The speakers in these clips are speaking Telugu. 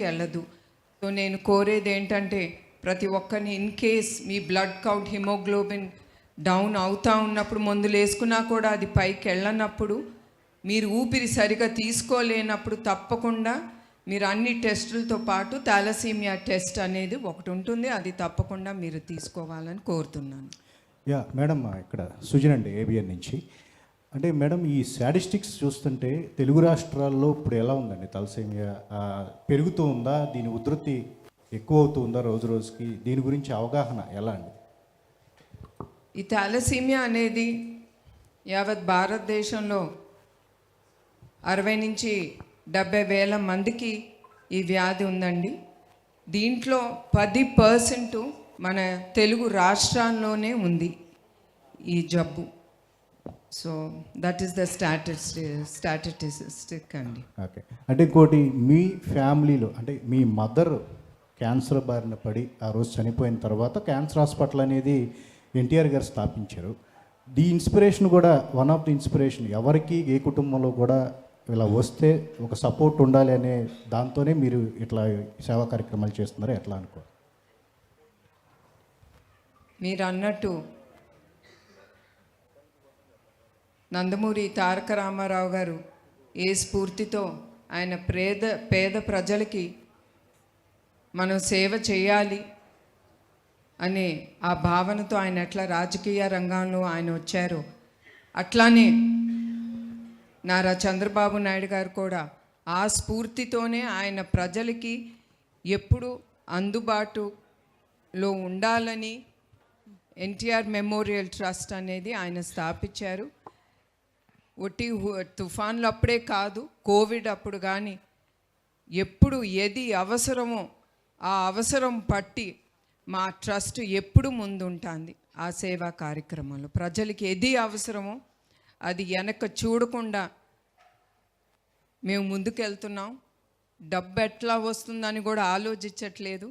వెళ్ళదు. సో నేను కోరేది ఏంటంటే ప్రతి ఒక్కరిని in case me blood count haemoglobin down అవుతూ ఉన్నప్పుడు మందులు వేసుకున్నా కూడా అది పైకి వెళ్ళనప్పుడు, మీరు ఊపిరి సరిగా తీసుకోలేనప్పుడు తప్పకుండా మీరు అన్ని టెస్టులతో పాటు థాలసీమియా టెస్ట్ అనేది ఒకటి ఉంటుంది, అది తప్పకుండా మీరు తీసుకోవాలని కోరుతున్నాను. మేడం, ఇక్కడ సుజన్ అండి, ఏబిఎన్ నుంచి. అంటే మేడం, ఈ స్టాటిస్టిక్స్ చూస్తుంటే తెలుగు రాష్ట్రాల్లో ఇప్పుడు ఎలా ఉందండి? తలసేమియా పెరుగుతూ ఉందా? దీని ఉధృతి ఎక్కువ అవుతూ ఉందా రోజు రోజుకి? దీని గురించి అవగాహన ఎలా అండి? ఈ థాలసీమియా అనేది యావత్ భారతదేశంలో 60 నుంచి 70 వేల మందికి ఈ వ్యాధి ఉందండి. దీంట్లో 10% మన తెలుగు రాష్ట్రాల్లోనే ఉంది ఈ జబ్బు. So that is the statistic అండి. ఓకే. అంటే ఇంకోటి, మీ ఫ్యామిలీలో అంటే మీ మదర్ క్యాన్సర్ బారిన పడి ఆ రోజు చనిపోయిన తర్వాత క్యాన్సర్ హాస్పిటల్ అనేది ఎన్టీఆర్ గారు స్థాపించారు. ది ఇన్స్పిరేషన్ కూడా, వన్ ఆఫ్ ది ఇన్స్పిరేషన్, ఎవరికి ఏ కుటుంబంలో కూడా ఇలా వస్తే ఒక సపోర్ట్ ఉండాలి అనే దాంతోనే మీరు ఇట్లా సేవా కార్యక్రమాలు చేస్తున్నారు. ఎట్లా అనుకో? మీరు అన్నట్టు నందమూరి తారక రామారావు గారు ఏ స్ఫూర్తితో ఆయన పేద ప్రజలకి మనం సేవ చేయాలి అనే ఆ భావనతో ఆయన ఎట్లా రాజకీయ రంగంలో ఆయన వచ్చారో, అట్లానే నారా చంద్రబాబు నాయుడు గారు కూడా ఆ స్ఫూర్తితోనే ఆయన ప్రజలకి ఎప్పుడు అందుబాటులో ఉండాలని ఎన్టీఆర్ మెమోరియల్ ట్రస్ట్ అనేది ఆయన స్థాపించారు. ఒట్టి తుఫాన్లు అప్పుడే కాదు, కోవిడ్ అప్పుడు కానీ ఎప్పుడు ఏది అవసరమో ఆ అవసరం పట్టి మా ట్రస్ట్ ఎప్పుడు ముందుంటుంది ఆ సేవా కార్యక్రమంలో. ప్రజలకి ఏది అవసరమో అది వెనక చూడకుండా మేము ముందుకెళ్తున్నాం. డబ్బు ఎట్లా వస్తుందని కూడా ఆలోచించట్లేదు.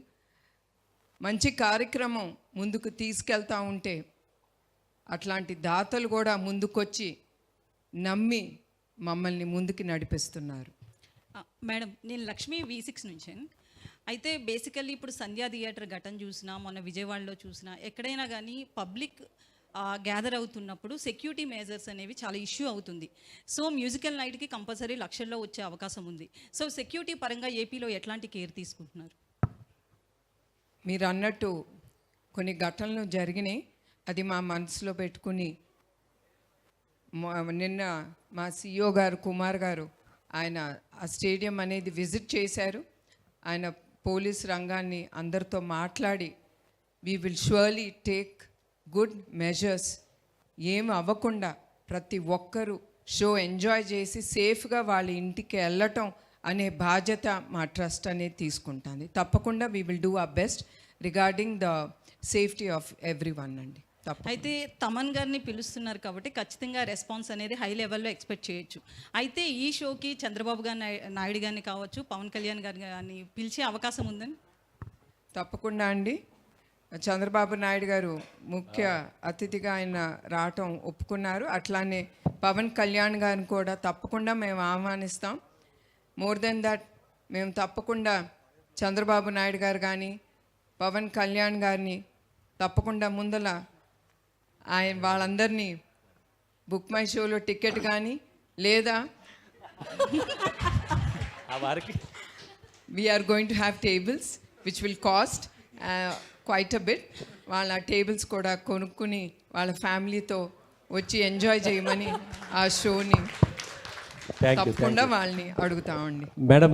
మంచి కార్యక్రమం ముందుకు తీసుకెళ్తా ఉంటే అట్లాంటి దాతలు కూడా ముందుకొచ్చి నమ్మి మమ్మల్ని ముందుకు నడిపిస్తున్నారు. మేడం, నేను లక్ష్మీ V6 నుంచి. అయితే బేసికల్లీ ఇప్పుడు సంధ్యా థియేటర్ ఘటన చూసినా, మొన్న విజయవాడలో చూసినా, ఎక్కడైనా కానీ పబ్లిక్ గ్యాదర్ అవుతున్నప్పుడు సెక్యూరిటీ మేజర్స్ అనేవి చాలా ఇష్యూ అవుతుంది. సో మ్యూజికల్ నైట్కి కంపల్సరీ లక్షల్లో వచ్చే అవకాశం ఉంది. సో సెక్యూరిటీ పరంగా ఏపీలో ఎట్లాంటి కేర్ తీసుకుంటున్నారు? మీరు అన్నట్టు కొన్ని ఘటనలు జరిగినాయి, అది మా మనసులో పెట్టుకుని నిన్న మా CEO గారు కుమార్ గారు ఆయన ఆ స్టేడియం అనేది విజిట్ చేశారు. ఆయన పోలీస్ రంగాన్ని అందరితో మాట్లాడి we will surely take good measures, ఏం అవ్వకుండా ప్రతి ఒక్కరూ షో ఎంజాయ్ చేసి సేఫ్గా వాళ్ళ ఇంటికి వెళ్ళటం అనే బాధ్యత మా ట్రస్ట్ అనేది తీసుకుంటుంది. తప్పకుండా we will do our best regarding the safety of everyone అండి. అయితే తమన్ గారిని పిలుస్తున్నారు కాబట్టి ఖచ్చితంగా రెస్పాన్స్ అనేది హై లెవెల్లో ఎక్స్పెక్ట్ చేయొచ్చు. అయితే ఈ షోకి చంద్రబాబు నాయుడు గారిని కావచ్చు, పవన్ కళ్యాణ్ గారిని పిలిచే అవకాశం ఉందని? తప్పకుండా అండి. చంద్రబాబు నాయుడు గారు ముఖ్య అతిథిగా ఆయన రావటం ఒప్పుకున్నారు. అట్లానే పవన్ కళ్యాణ్ గారిని కూడా తప్పకుండా మేము ఆహ్వానిస్తాం. మోర్ దెన్ దట్, మేము తప్పకుండా చంద్రబాబు నాయుడు గారు కానీ పవన్ కళ్యాణ్ గారిని తప్పకుండా ముందల ఆయన వాళ్ళందరినీ బుక్ మై షోలో టికెట్ కానీ లేదా we are going to have tables which will cost quite a bit. వాళ్ళ టేబుల్స్ కూడా కొనుక్కుని వాళ్ళ ఫ్యామిలీతో వచ్చి ఎంజాయ్ చేయమని ఆ షోని తప్పకుండా వాళ్ళని అడుగుతామండి. మేడం.